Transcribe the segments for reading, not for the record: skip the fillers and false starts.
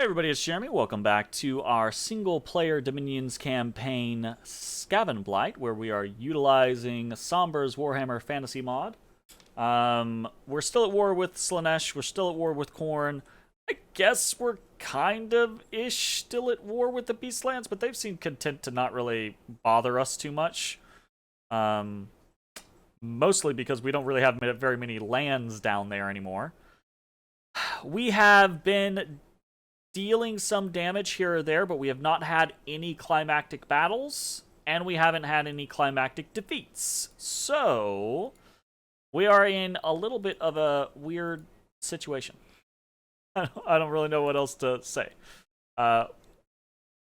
Hey everybody, it's Jeremy. Welcome back to our single-player Dominions campaign, Skavenblight, where we are utilizing Sombre's Warhammer Fantasy Mod. We're still at war with Slaanesh, we're still at war with Khorne. I guess we're kind of-ish still at war with the Beastlands, but they've seemed content to not really bother us too much. Mostly because we don't really have very many lands down there anymore. We have been dealing some damage here or there, but we have not had any climactic battles, and we haven't had any climactic defeats. So, we are in a little bit of a weird situation. I don't really know what else to say.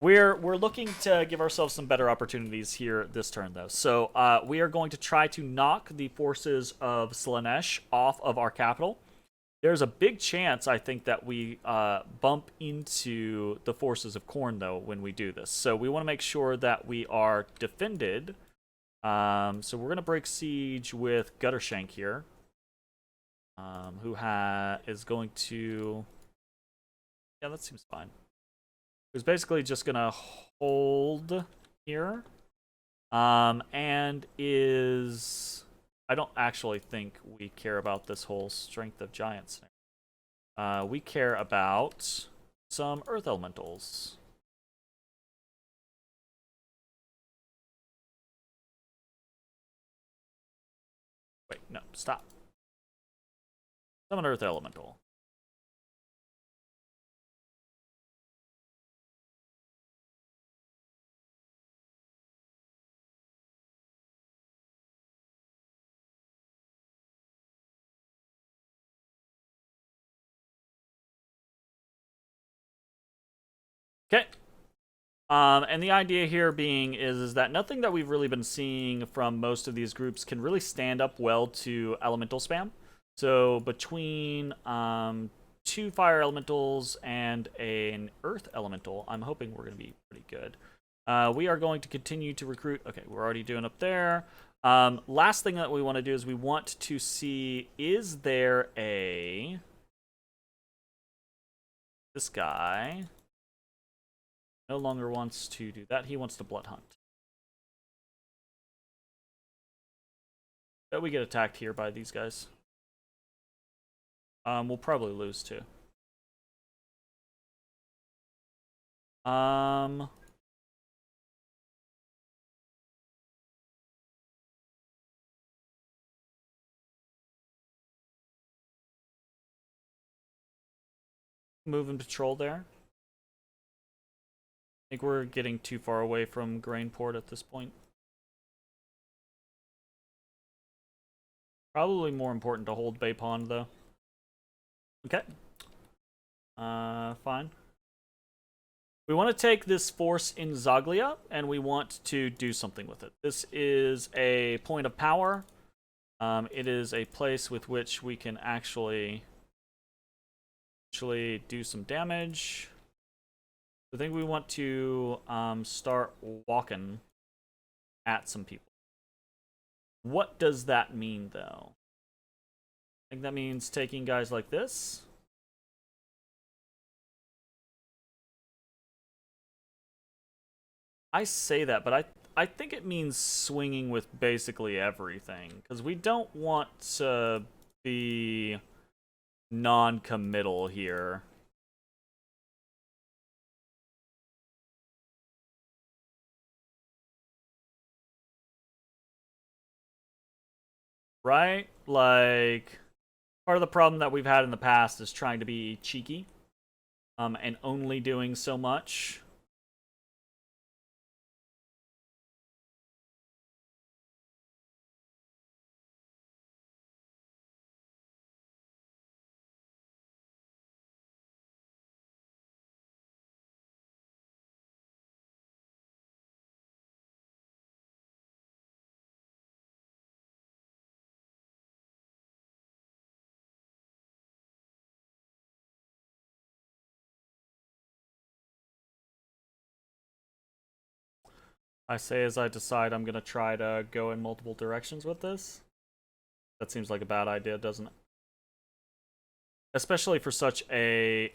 We're looking to give ourselves some better opportunities here this turn, though. So, we are going to try to knock the forces of Slaanesh off of our capital. There's a big chance, I think, that we bump into the forces of Khorne, though, when we do this. So we want to make sure that we are defended. So we're going to break siege with Guttershank here, who is going to... Yeah, that seems fine. Who's basically just going to hold here, and is... I don't actually think we care about this whole strength of giants. We care about some earth elementals. Wait, no, stop. Summon earth elemental. Okay. And the idea here being is that nothing that we've really been seeing from most of these groups can really stand up well to elemental spam. So between two fire elementals and an earth elemental, I'm hoping we're going to be pretty good. We are going to continue to recruit. Okay, we're already doing up there. Last thing that we want to do is we want to see, is there a... This guy... no longer wants to do that. He wants to blood hunt. Bet we get attacked here by these guys. We'll probably lose too. Move and patrol there. I think we're getting too far away from Grainport at this point. Probably more important to hold Bay Pond, though. Okay. Fine. We want to take this force in Zaglia, and we want to do something with it. This is a point of power. It is a place with which we can actually do some damage. I think we want to start walking at some people. What does that mean, though? I think that means taking guys like this. I say that, but I think it means swinging with basically everything, because we don't want to be non-committal here. Right? Like, part of the problem that we've had in the past is trying to be cheeky, and only doing so much. I say as I decide I'm going to try to go in multiple directions with this. That seems like a bad idea, doesn't it? Especially for such a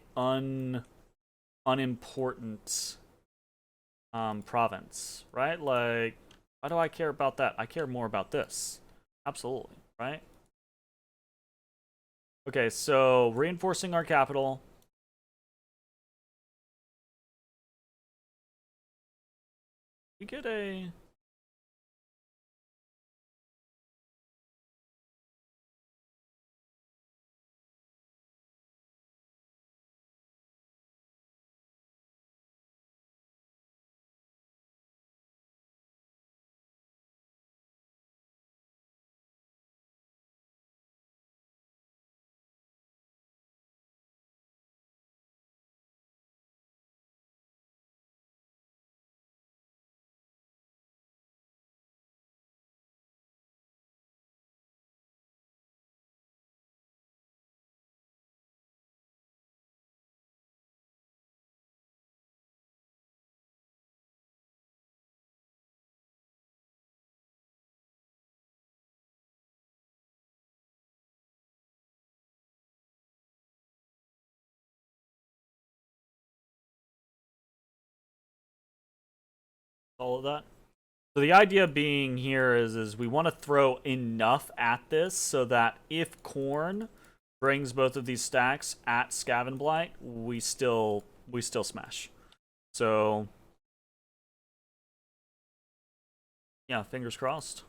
unimportant province, right? Like, why do I care about that? I care more about this. Absolutely, right? Okay, so reinforcing our capital. We get a... all of that. So the idea being here is we want to throw enough at this so that if Corn brings both of these stacks at Skavenblight, we still smash. So yeah, fingers crossed.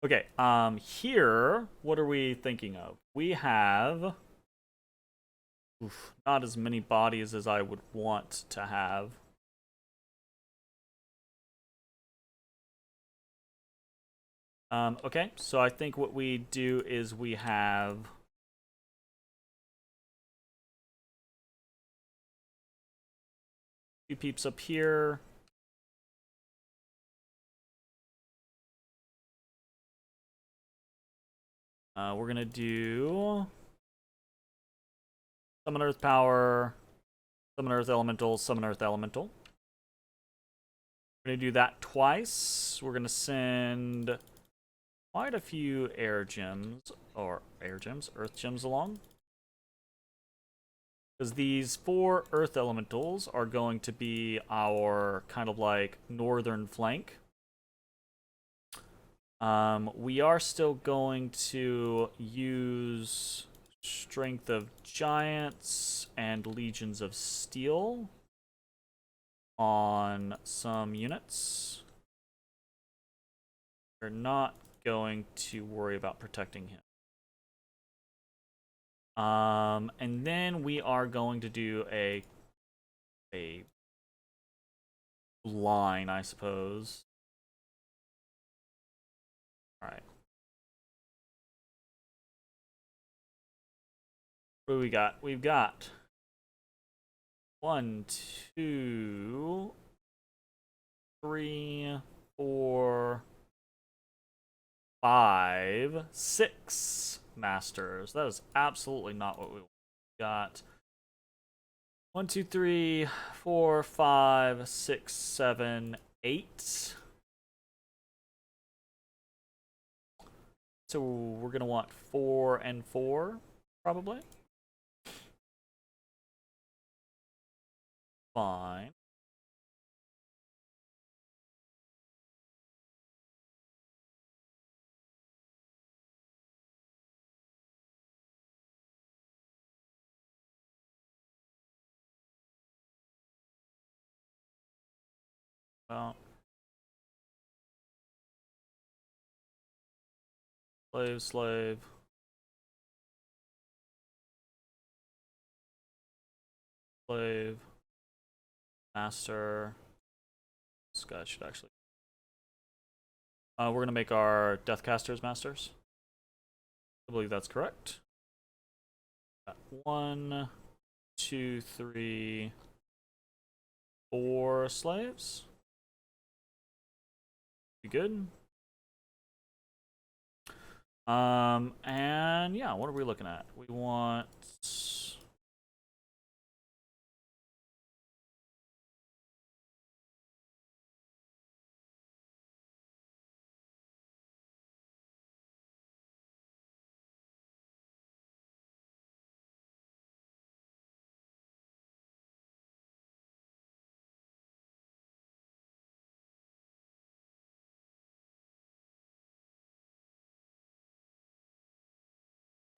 Okay, here, what are we thinking of? We have not as many bodies as I would want to have. Okay, so I think what we do is we have two peeps up here. We're gonna do Summon Earth Power, Summon Earth Elemental, Summon Earth Elemental. We're gonna do that twice. We're gonna send quite a few Earth Gems along. Because these 4 Earth Elementals are going to be our kind of like northern flank. We are still going to use Strength of Giants and Legions of Steel on some units. We're not going to worry about protecting him. And then we are going to do a line, I suppose. All right. What do we got? We've got 1, 2, 3, 4, 5, 6 masters. That is absolutely not what we got. 1, 2, 3, 4, 5, 6, 7, 8. So we're gonna want 4 and 4, probably. Fine. Well, slave. Slave. Master. This guy should actually... we're going to make our Deathcasters masters. I believe that's correct. Got 1, 2, 3, 4 slaves. Be good. And yeah, what are we looking at? We want...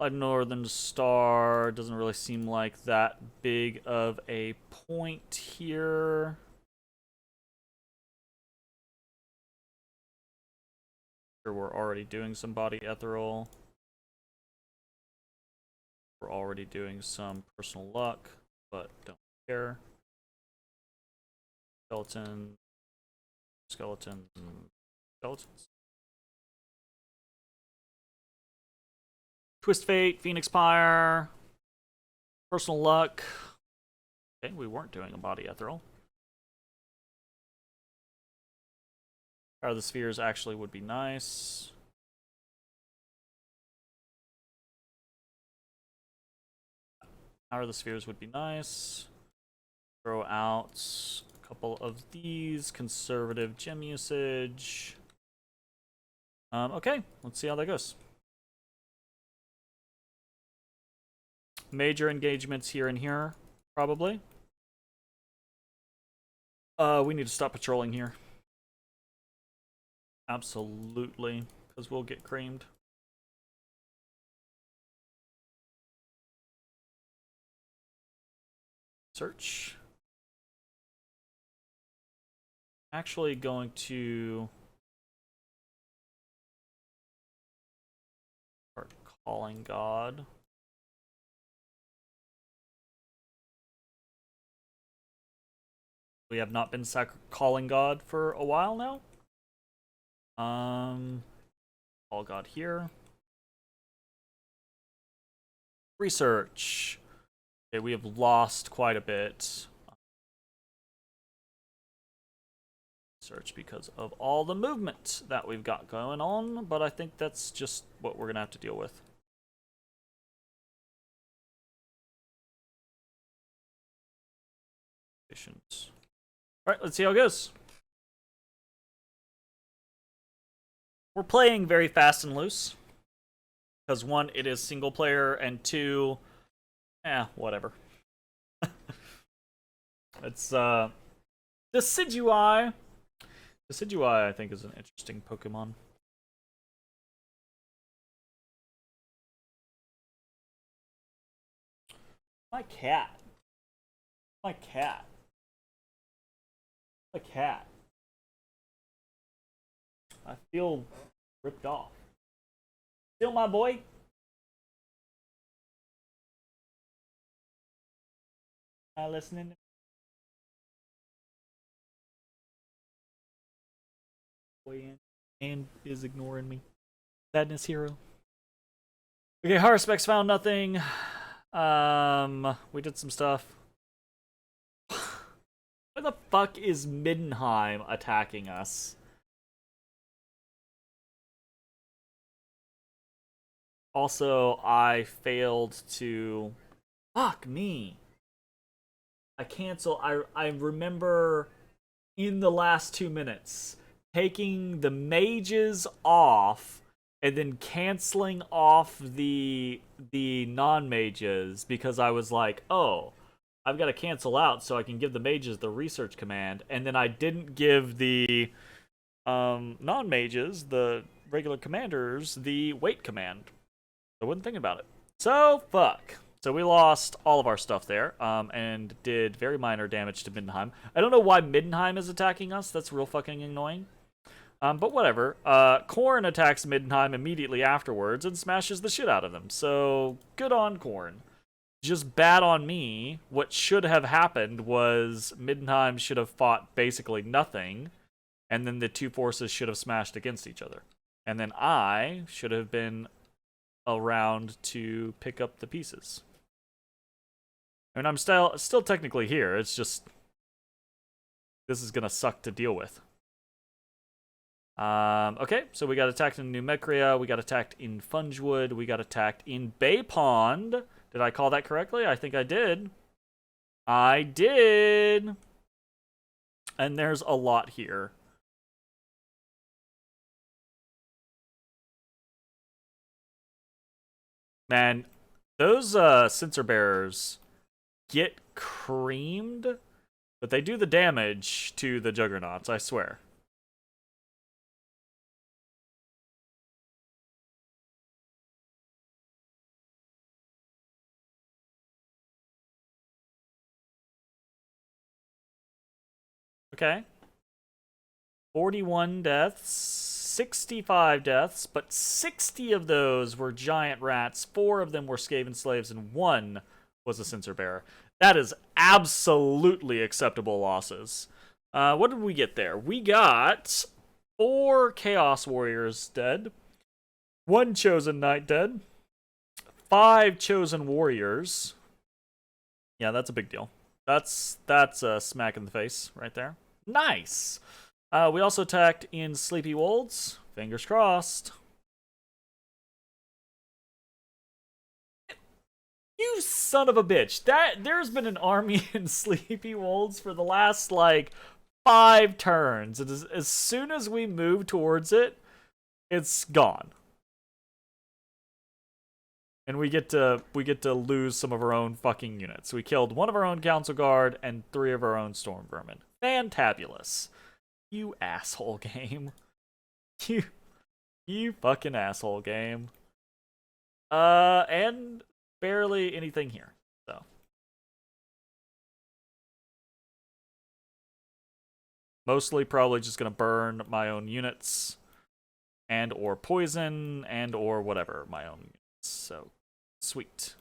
a northern star doesn't really seem like that big of a point here. Sure, we're already doing some body ethereal. We're already doing some personal luck, but don't care. Skeleton, skeletons, skeletons. Twist Fate, Phoenix Pyre, personal luck. Okay, we weren't doing a body ethereal. Power of the Spheres actually would be nice. Power of the Spheres would be nice. Throw out a couple of these. Conservative gem usage. Okay, let's see how that goes. Major engagements here and here, probably. We need to stop patrolling here. Absolutely, because we'll get creamed. Search. Actually going to start calling God. We have not been calling God for a while now. Call God here. Research. Okay, we have lost quite a bit. Search because of all the movement that we've got going on, but I think that's just what we're gonna have to deal with. Alright, let's see how it goes. We're playing very fast and loose. Because one, it is single player, and two, whatever. It's, Decidueye. Decidueye, I think, is an interesting Pokemon. My cat. My cat. My cat. I feel ripped off. Still my boy? Listening to boy and is ignoring me. Sadness hero. Okay, Haruspex found nothing. We did some stuff. Where the fuck is Middenheim attacking us? Also, I failed to... Fuck me. I cancel. I remember in the last 2 minutes taking the mages off and then canceling off the non-mages because I was like, oh, I've got to cancel out so I can give the mages the research command, and then I didn't give the non-mages, the regular commanders, the wait command. I wasn't thinking about it. So, fuck. So we lost all of our stuff there, and did very minor damage to Middenheim. I don't know why Middenheim is attacking us. That's real fucking annoying. But whatever. Korn attacks Middenheim immediately afterwards and smashes the shit out of them. So, good on Korn. Just bad on me. What should have happened was Middenheim should have fought basically nothing, and then the two forces should have smashed against each other. And then I should have been around to pick up the pieces. I mean, I'm still technically here. It's just this is gonna suck to deal with. Okay, so we got attacked in New Mecria, we got attacked in Fungewood, we got attacked in Bay Pond. Did I call that correctly? I think I did. I did. And there's a lot here. Man, those sensor bearers get creamed, but they do the damage to the juggernauts, I swear. Okay. 41 deaths, 65 deaths, but 60 of those were giant rats, 4 of them were Skaven slaves, and 1 was a censer bearer. That is absolutely acceptable losses. What did we get there? We got 4 Chaos Warriors dead, 1 Chosen Knight dead, 5 Chosen Warriors. Yeah, that's a big deal. That's a smack in the face right there. Nice! We also attacked in Sleepy Wolds. Fingers crossed. You son of a bitch. There's been an army in Sleepy Wolds for the last, like, 5 turns. And as soon as we move towards it, it's gone. And we get to lose some of our own fucking units. We killed 1 of our own Council Guard and 3 of our own Storm Vermin. Fantabulous. You asshole game. You fucking asshole game. And barely anything here. So mostly probably just gonna burn my own units and or poison and or whatever my own units. So sweet.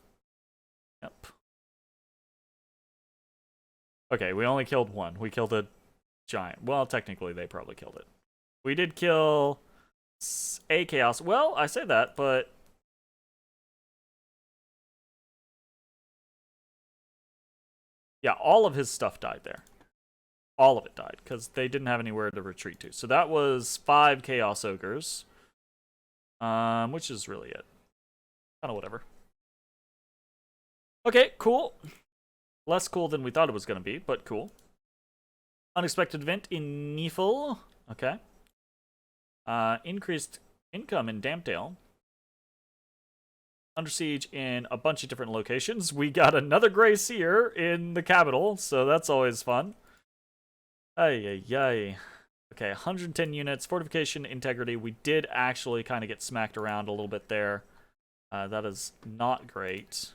Yep. Okay, we only killed 1. We killed a giant. Well, technically they probably killed it. We did kill a chaos. Well, I say that, but yeah, all of his stuff died there. All of it died because they didn't have anywhere to retreat to. So that was 5 chaos ogres, which is really it. Kind of whatever. Okay, cool. Less cool than we thought it was going to be, but cool. Unexpected event in Neefel. Okay. Increased income in Dampdale. Under siege in a bunch of different locations. We got another Grey Seer in the capital, so that's always fun. Ay, ay, ay. Okay, 110 units. Fortification, integrity. We did actually kind of get smacked around a little bit there. That is not great.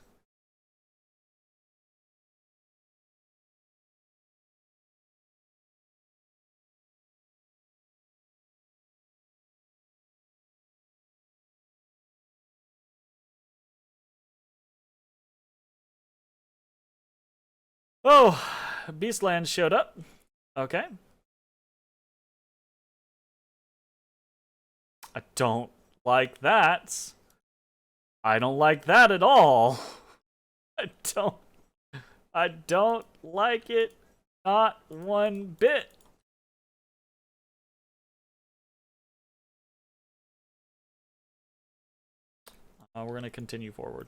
Oh, Beastland showed up. Okay. I don't like that. I don't like that at all. I don't like it. Not one bit. We're gonna continue forward.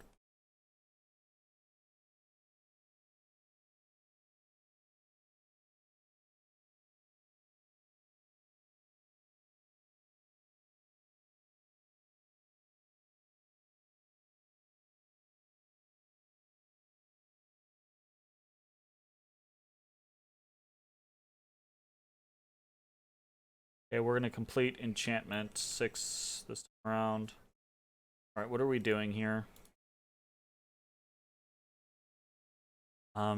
Okay, we're gonna complete enchantment 6 this time around. All right, what are we doing here?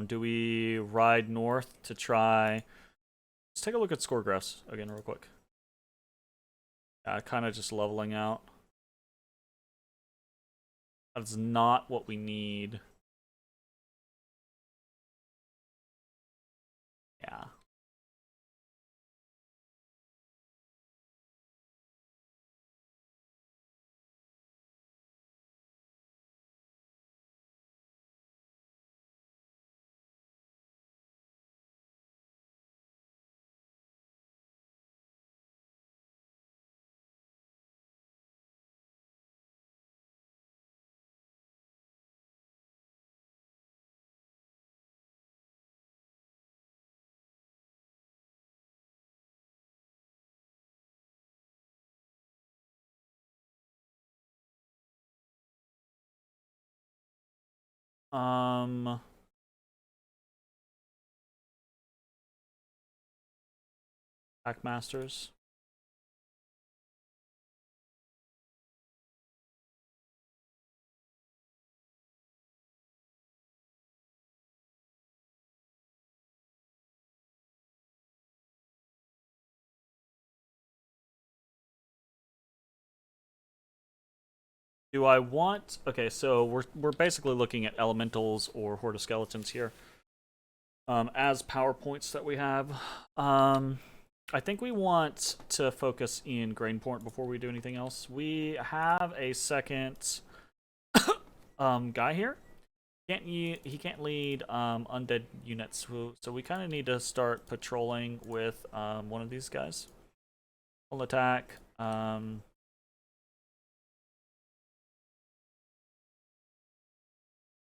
Do we ride north to try? Let's take a look at Scoregrass again real quick. Kind of just leveling out. That's not what we need. Yeah. Packmasters. Do I want... Okay, so we're basically looking at elementals or horde of skeletons here. As PowerPoints that we have. I think we want to focus in Grainport before we do anything else. We have a second guy here. He can't lead undead units, so we kind of need to start patrolling with one of these guys. Full attack.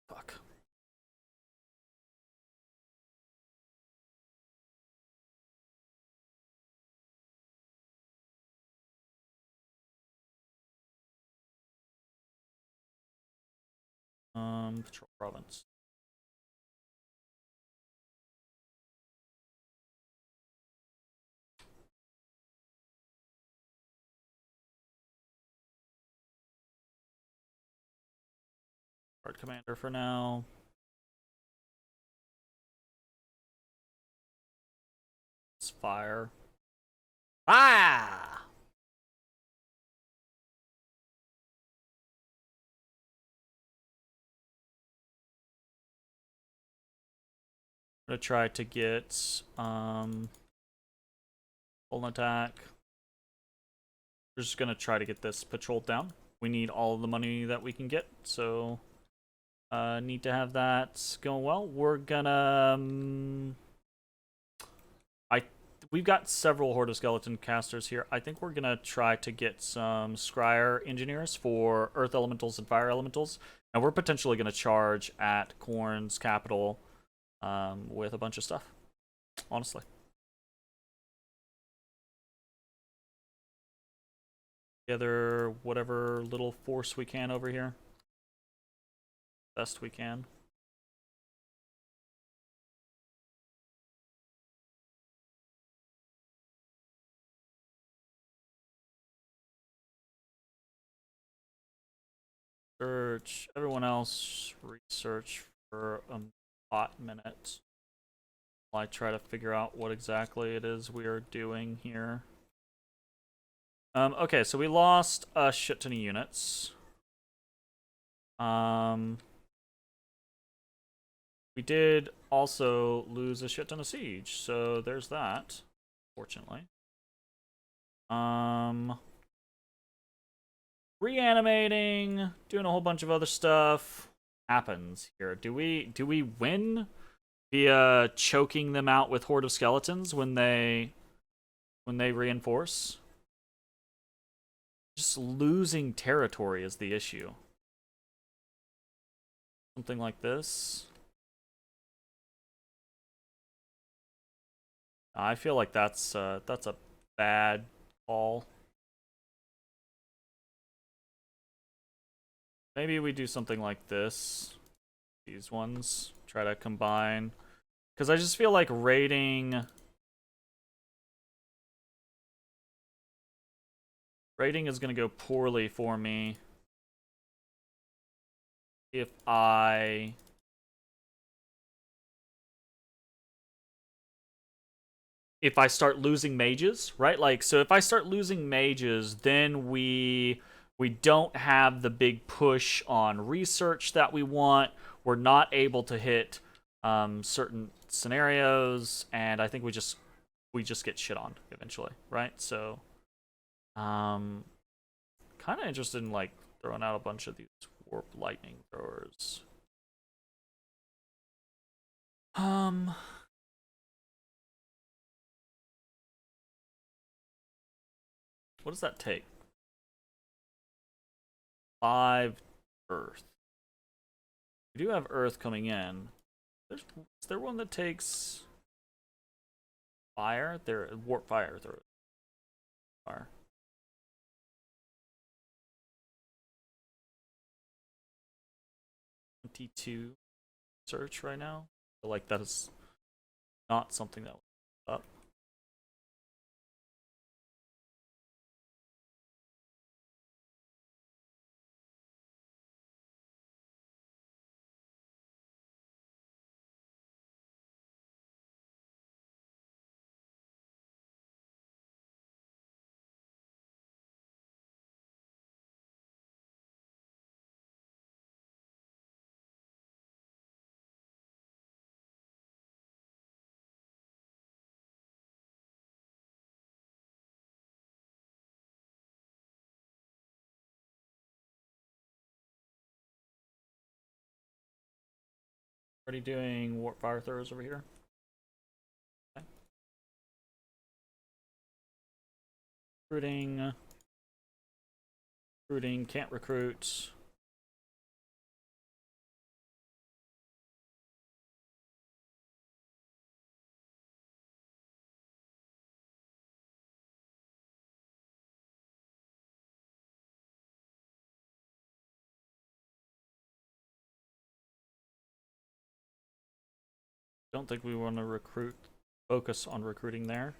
Fuck. Patrol province. Guard commander for now. Let's fire. Ah! I'm gonna try to get full attack. We're just gonna try to get this patrolled down. We need all of the money that we can get, so need to have that going well. We're gonna we've got several Horde of Skeleton casters here. I think we're gonna try to get some Scryer engineers for Earth Elementals and Fire Elementals, and we're potentially gonna charge at Khorne's capital with a bunch of stuff. Honestly. Together whatever little force we can over here. Best we can. Search. Everyone else research for a hot minute while I try to figure out what exactly it is we are doing here. Okay, so we lost a shit ton of units. We did also lose a shit ton of siege, so there's that, fortunately. Reanimating, doing a whole bunch of other stuff happens here. Do we win via choking them out with Horde of Skeletons when they reinforce? Just losing territory is the issue. Something like this. I feel like that's a bad call. Maybe we do something like this. These ones. Try to combine. Because I just feel like raiding... Raiding is going to go poorly for me if I start losing mages, right? Like, so if I start losing mages, then we don't have the big push on research that we want. We're not able to hit certain scenarios, and I think we just get shit on eventually, right? So, kind of interested in like throwing out a bunch of these warp lightning throwers. What does that take? 5 earth. We do have earth coming in. Is there one that takes fire? There, warp fire. Fire. T2 search right now. I feel like that is not something that was up. Already doing warp fire throws over here. Okay. Recruiting. Recruiting, can't recruit. Don't think we want to recruit, focus on recruiting there.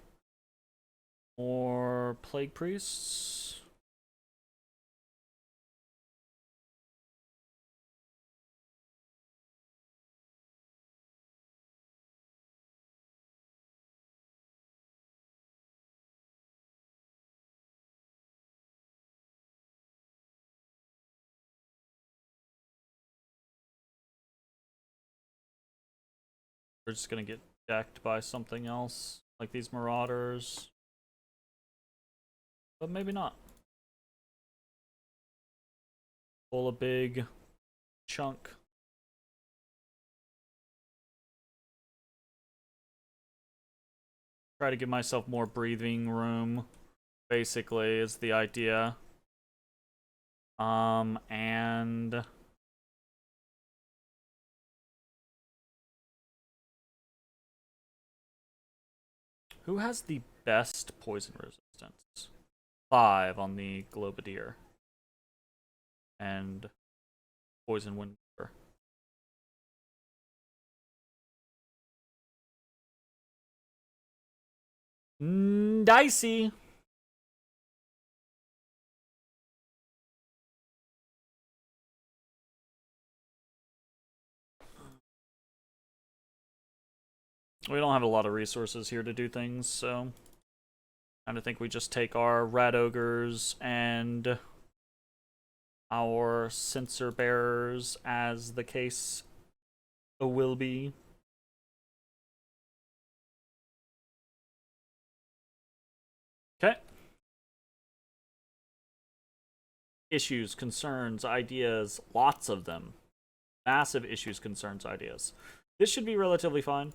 More plague priests. We're just gonna get decked by something else, like these marauders. But maybe not. Pull a big chunk. Try to give myself more breathing room, basically, is the idea. And who has the best poison resistance? 5 on the Globadier. And poison wind. Dicey. We don't have a lot of resources here to do things, so I think we just take our rat ogres and our censer bearers, as the case will be. Okay. Issues, concerns, ideas, lots of them. Massive issues, concerns, ideas. This should be relatively fine.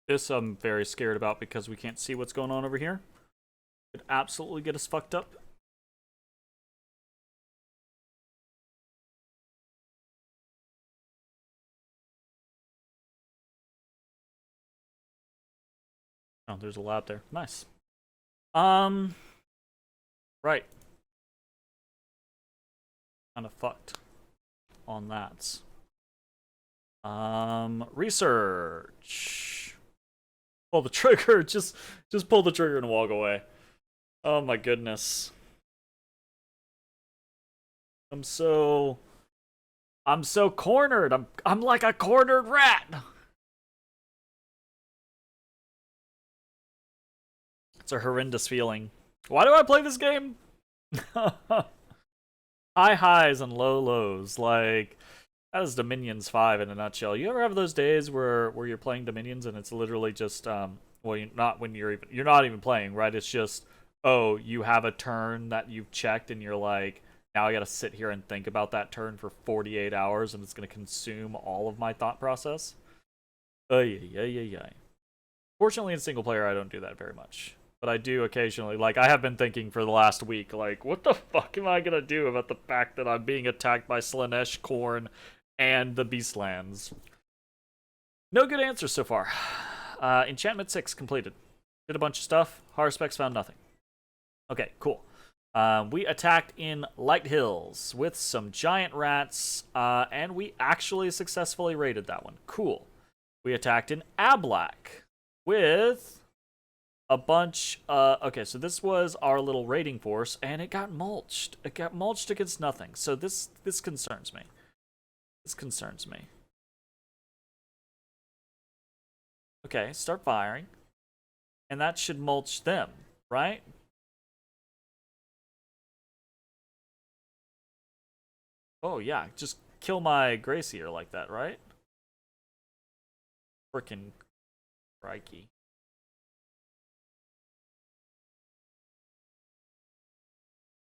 This I'm very scared about because we can't see what's going on over here. Could absolutely get us fucked up. Oh, there's a lab there. Nice. Right. Kind of fucked on that. Research. Pull the trigger. Just pull the trigger and walk away. Oh my goodness. I'm so cornered. I'm like a cornered rat. It's a horrendous feeling. Why do I play this game? High highs and low lows. Like, that is Dominions 5 in a nutshell. You ever have those days where you're playing Dominions and it's literally just well, you're not even playing, right? It's just, oh, you have a turn that you've checked and you're like, now I gotta sit here and think about that turn for 48 hours and it's gonna consume all of my thought process. Fortunately in single player I don't do that very much. But I do occasionally, like, I have been thinking for the last week, like, what the fuck am I gonna do about the fact that I'm being attacked by Slaanesh, Khorne, and the Beastlands? No good answers so far. Enchantment 6 completed. Did a bunch of stuff. Horror specs found nothing. Okay, cool. We attacked in Light Hills with some giant rats, and we actually successfully raided that one. Cool. We attacked in Ablak with a bunch. Okay, so this was our little raiding force, and it got mulched. It got mulched against nothing. So this concerns me. This concerns me. Okay, start firing, and that should mulch them, right? Oh yeah, just kill my Gracier like that, right? Frickin' crikey.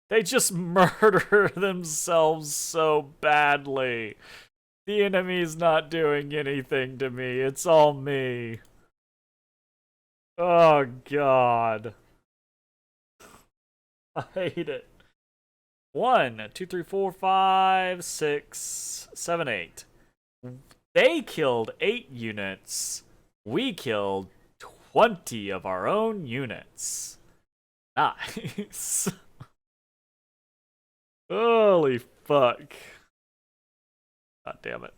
They just murder themselves so badly. The enemy's not doing anything to me. It's all me. Oh, God. I hate it. 1, 2, 3, 4, 5, 6, 7, 8. They killed 8 units. We killed 20 of our own units. Nice. Holy fuck. God damn it.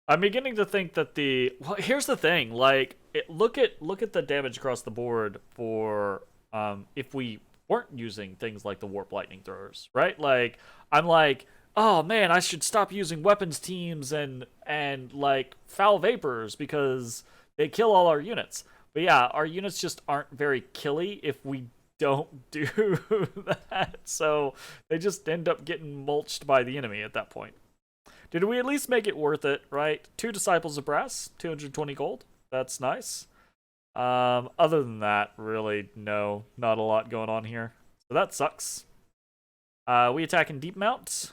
I'm beginning to think that well, here's the thing, like look at the damage across the board for if we weren't using things like the warp lightning throwers, right? Like I'm like, "Oh man, I should stop using weapons teams and like foul vapors because they kill all our units." But yeah, our units just aren't very killy if we don't do that. So they just end up getting mulched by the enemy at that point. Did we at least make it worth it, right? 2 Disciples of Brass, 220 gold. That's nice. Other than that, really, no, not a lot going on here. So that sucks. We attack in Deep Mount.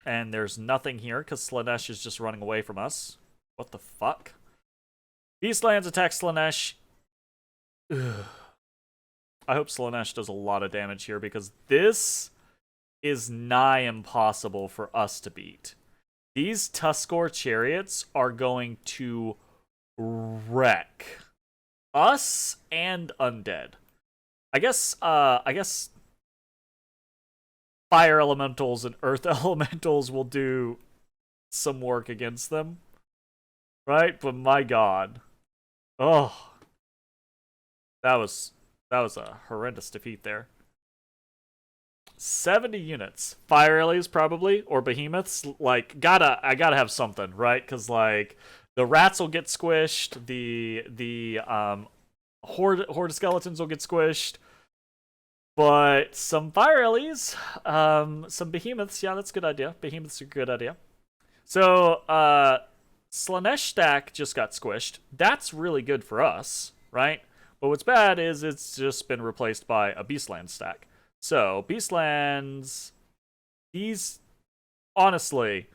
And there's nothing here, because Slaanesh is just running away from us. What the fuck? Beastlands attack Slaanesh. Ugh. I hope Slaanesh does a lot of damage here, because this is nigh impossible for us to beat. These Tuskor chariots are going to wreck us and undead. I guess fire elementals and earth elementals will do some work against them. Right? But my god. Oh. That was a horrendous defeat there. 70 units. Fire Ellies probably, or behemoths. Like, I gotta have something, right? Because like the rats will get squished, the horde skeletons will get squished, but some Fire Ellies, some behemoths. Yeah, that's a good idea. Behemoths are a good idea. So Slaanesh stack just got squished. That's really good for us, right? But what's bad is it's just been replaced by a Beastland stack. So, Beastlands, these, honestly,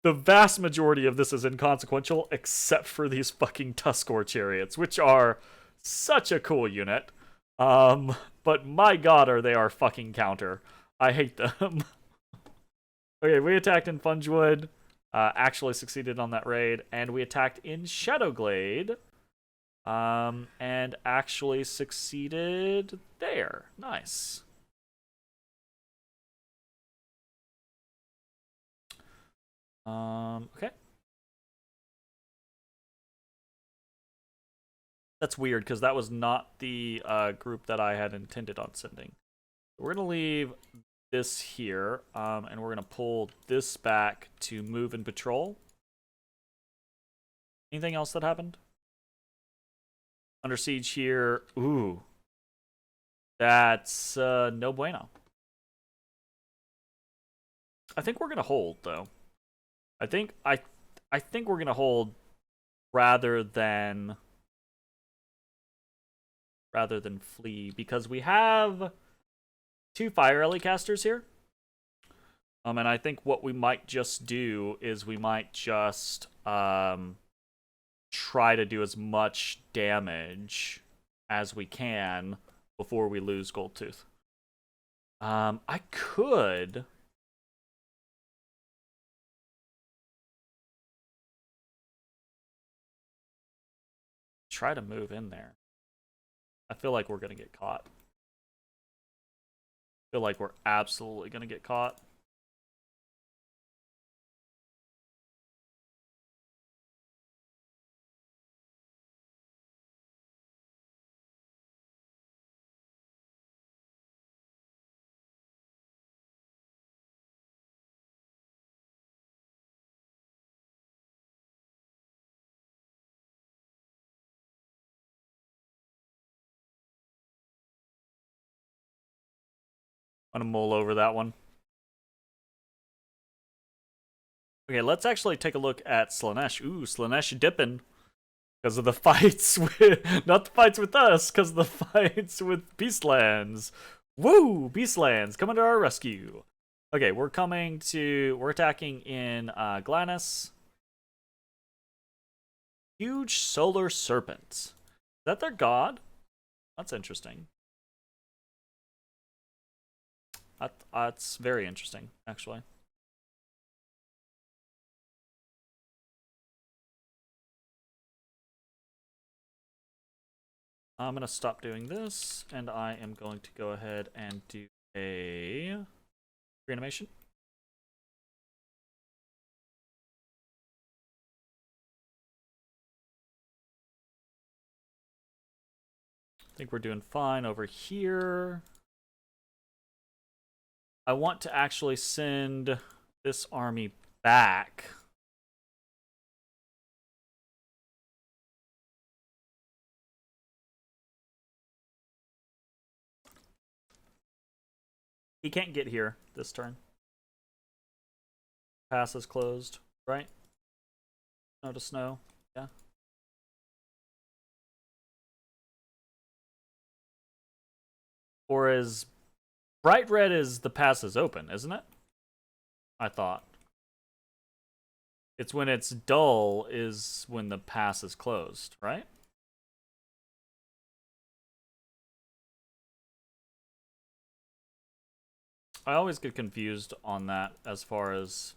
the vast majority of this is inconsequential, except for these fucking Tuskor chariots, which are such a cool unit. But my god, are they our fucking counter. I hate them. Okay, we attacked in Fungewood, actually succeeded on that raid, and we attacked in Shadowglade, and actually succeeded there. Nice. Okay. That's weird, because that was not the group that I had intended on sending. We're going to leave this here, and we're going to pull this back to move and patrol. Anything else that happened? Under siege here. Ooh. That's no bueno. I think we're going to hold, though. I think we're gonna hold rather than flee, because we have 2 Fire Ellie casters here. And I think what we might just do is we might just try to do as much damage as we can before we lose Goldtooth. I could try to move in there. I feel like we're gonna get caught. I feel like we're absolutely gonna get caught. I'm gonna mull over that one. Okay, let's actually take a look at Slaanesh. Ooh, Slaanesh dipping. Because of the fights with... Not the fights with us, because of the fights with Beastlands. Woo! Beastlands, coming to our rescue. Okay, we're attacking in Glannis. Huge solar serpent. Is that their god? That's interesting. That's very interesting, actually. I'm going to stop doing this, and I am going to go ahead and do a reanimation. I think we're doing fine over here. I want to actually send this army back. He can't get here this turn. Pass is closed, right? Snow to snow, yeah. Or is bright red is the pass is open, isn't it? I thought. It's when it's dull is when the pass is closed, right? I always get confused on that as far as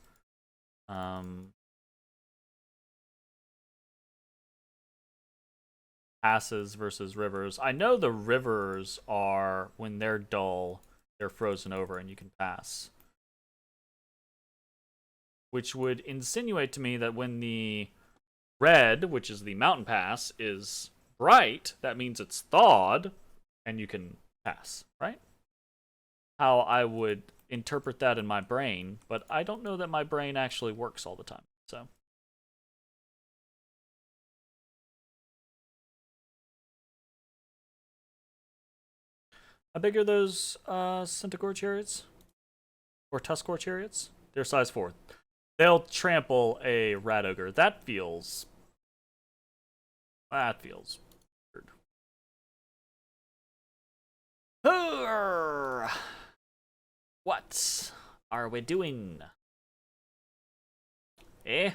passes versus rivers. I know the rivers are, when they're dull, they're frozen over and you can pass. Which would insinuate to me that when the red, which is the mountain pass, is bright, that means it's thawed and you can pass, right? How I would interpret that in my brain, but I don't know that my brain actually works all the time, so. How big are those Centaur chariots? Or Tuskor chariots? They're size 4. They'll trample a rat ogre. That feels weird. What are we doing? Eh?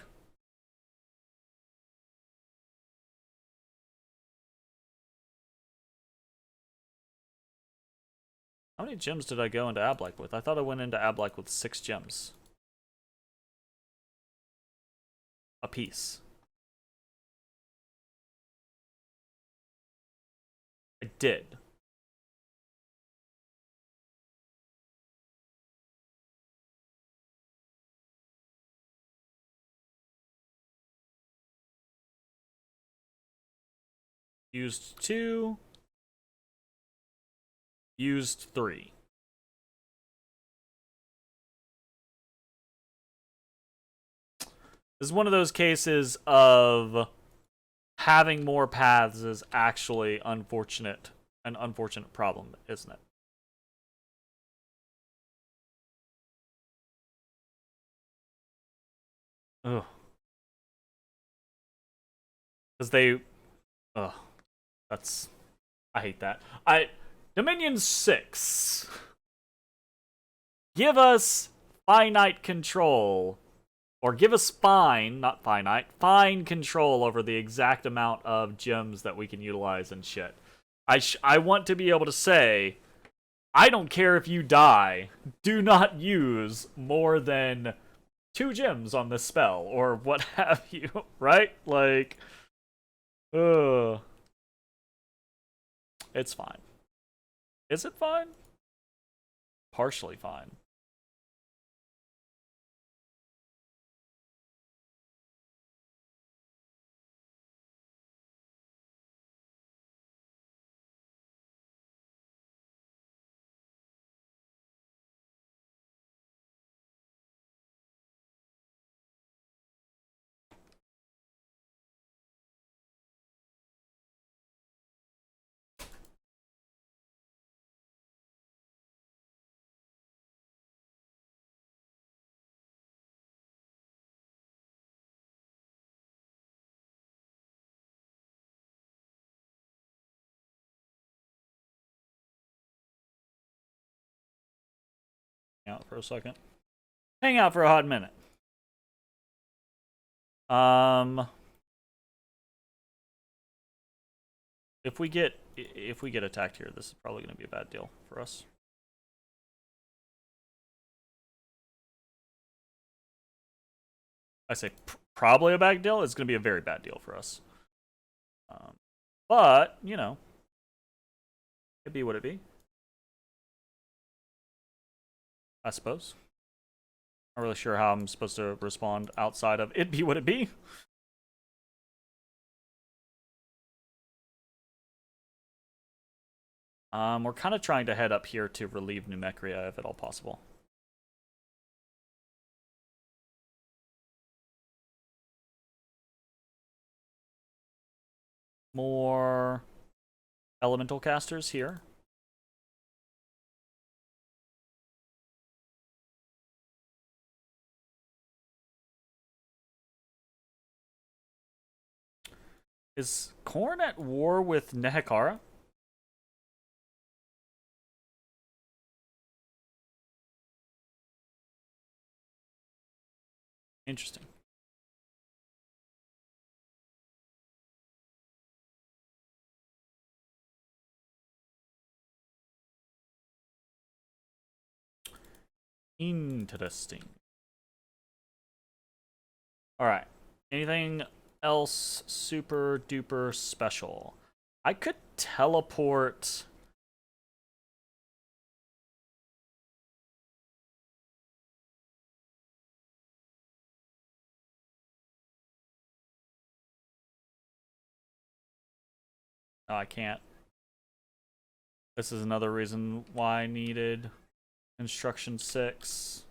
How many gems did I go into Ablike with? I thought I went into Ablike with 6 gems. A piece. I did. Used 2. Used 3. This is one of those cases of having more paths is actually an unfortunate problem, isn't it? Ugh. Because they... Ugh. That's... I hate that. Dominion 6. Give us finite control. Or give us not finite, fine control over the exact amount of gems that we can utilize and shit. I want to be able to say, I don't care if you die, do not use more than 2 gems on this spell, or what have you, right? Like, ugh. It's fine. Is it fine? Partially fine. Hang out for a second. Hang out for a hot minute. If we get attacked here, this is probably going to be a bad deal for us. I say probably a bad deal. It's going to be a very bad deal for us. But, you know, it be what it be, I suppose. Not really sure how I'm supposed to respond outside of it be what it be. We're kind of trying to head up here to relieve Numecria if at all possible. More elemental casters here. Is Khorne at war with Nehekara? Interesting. Interesting. Alright. Anything else super duper special? I could teleport. No, I can't. This is another reason why I needed Construction 6.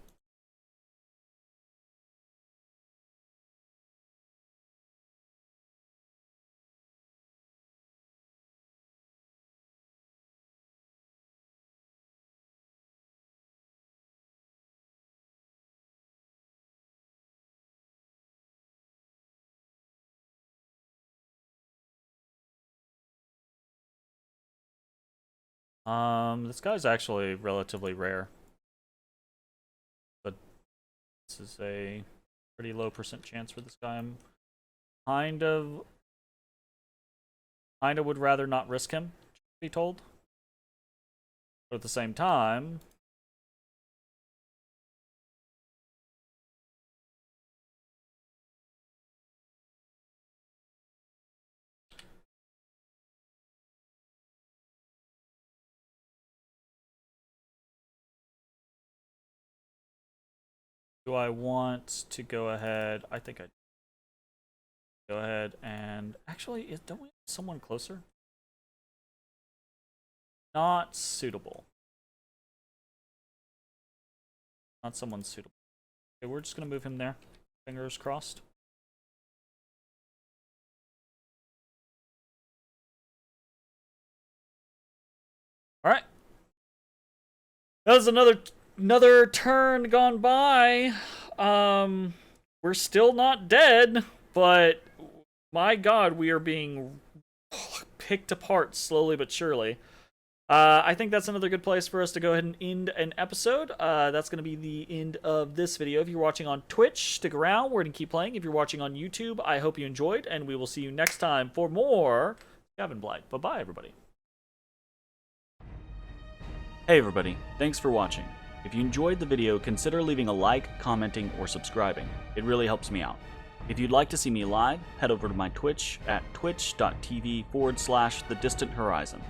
This guy's actually relatively rare. But this is a pretty low % chance for this guy. I'm kind of would rather not risk him, to be told. But at the same time, do I want to go ahead? I think I go ahead and actually, don't we have someone closer? Not suitable. Not someone suitable. Okay, we're just gonna move him there. Fingers crossed. All right. That was another turn gone by. We're still not dead, but my god, we are being picked apart slowly but surely. I think that's another good place for us to go ahead and end an episode. That's going to be the end of this video. If you're watching on Twitch, stick around. We're going to keep playing. If you're watching on YouTube, I hope you enjoyed, and we will see you next time for more Skavenblight. Bye-bye, everybody. Hey everybody, thanks for watching. If you enjoyed the video, consider leaving a like, commenting, or subscribing. It really helps me out. If you'd like to see me live, head over to my Twitch at twitch.tv/thedistanthorizon.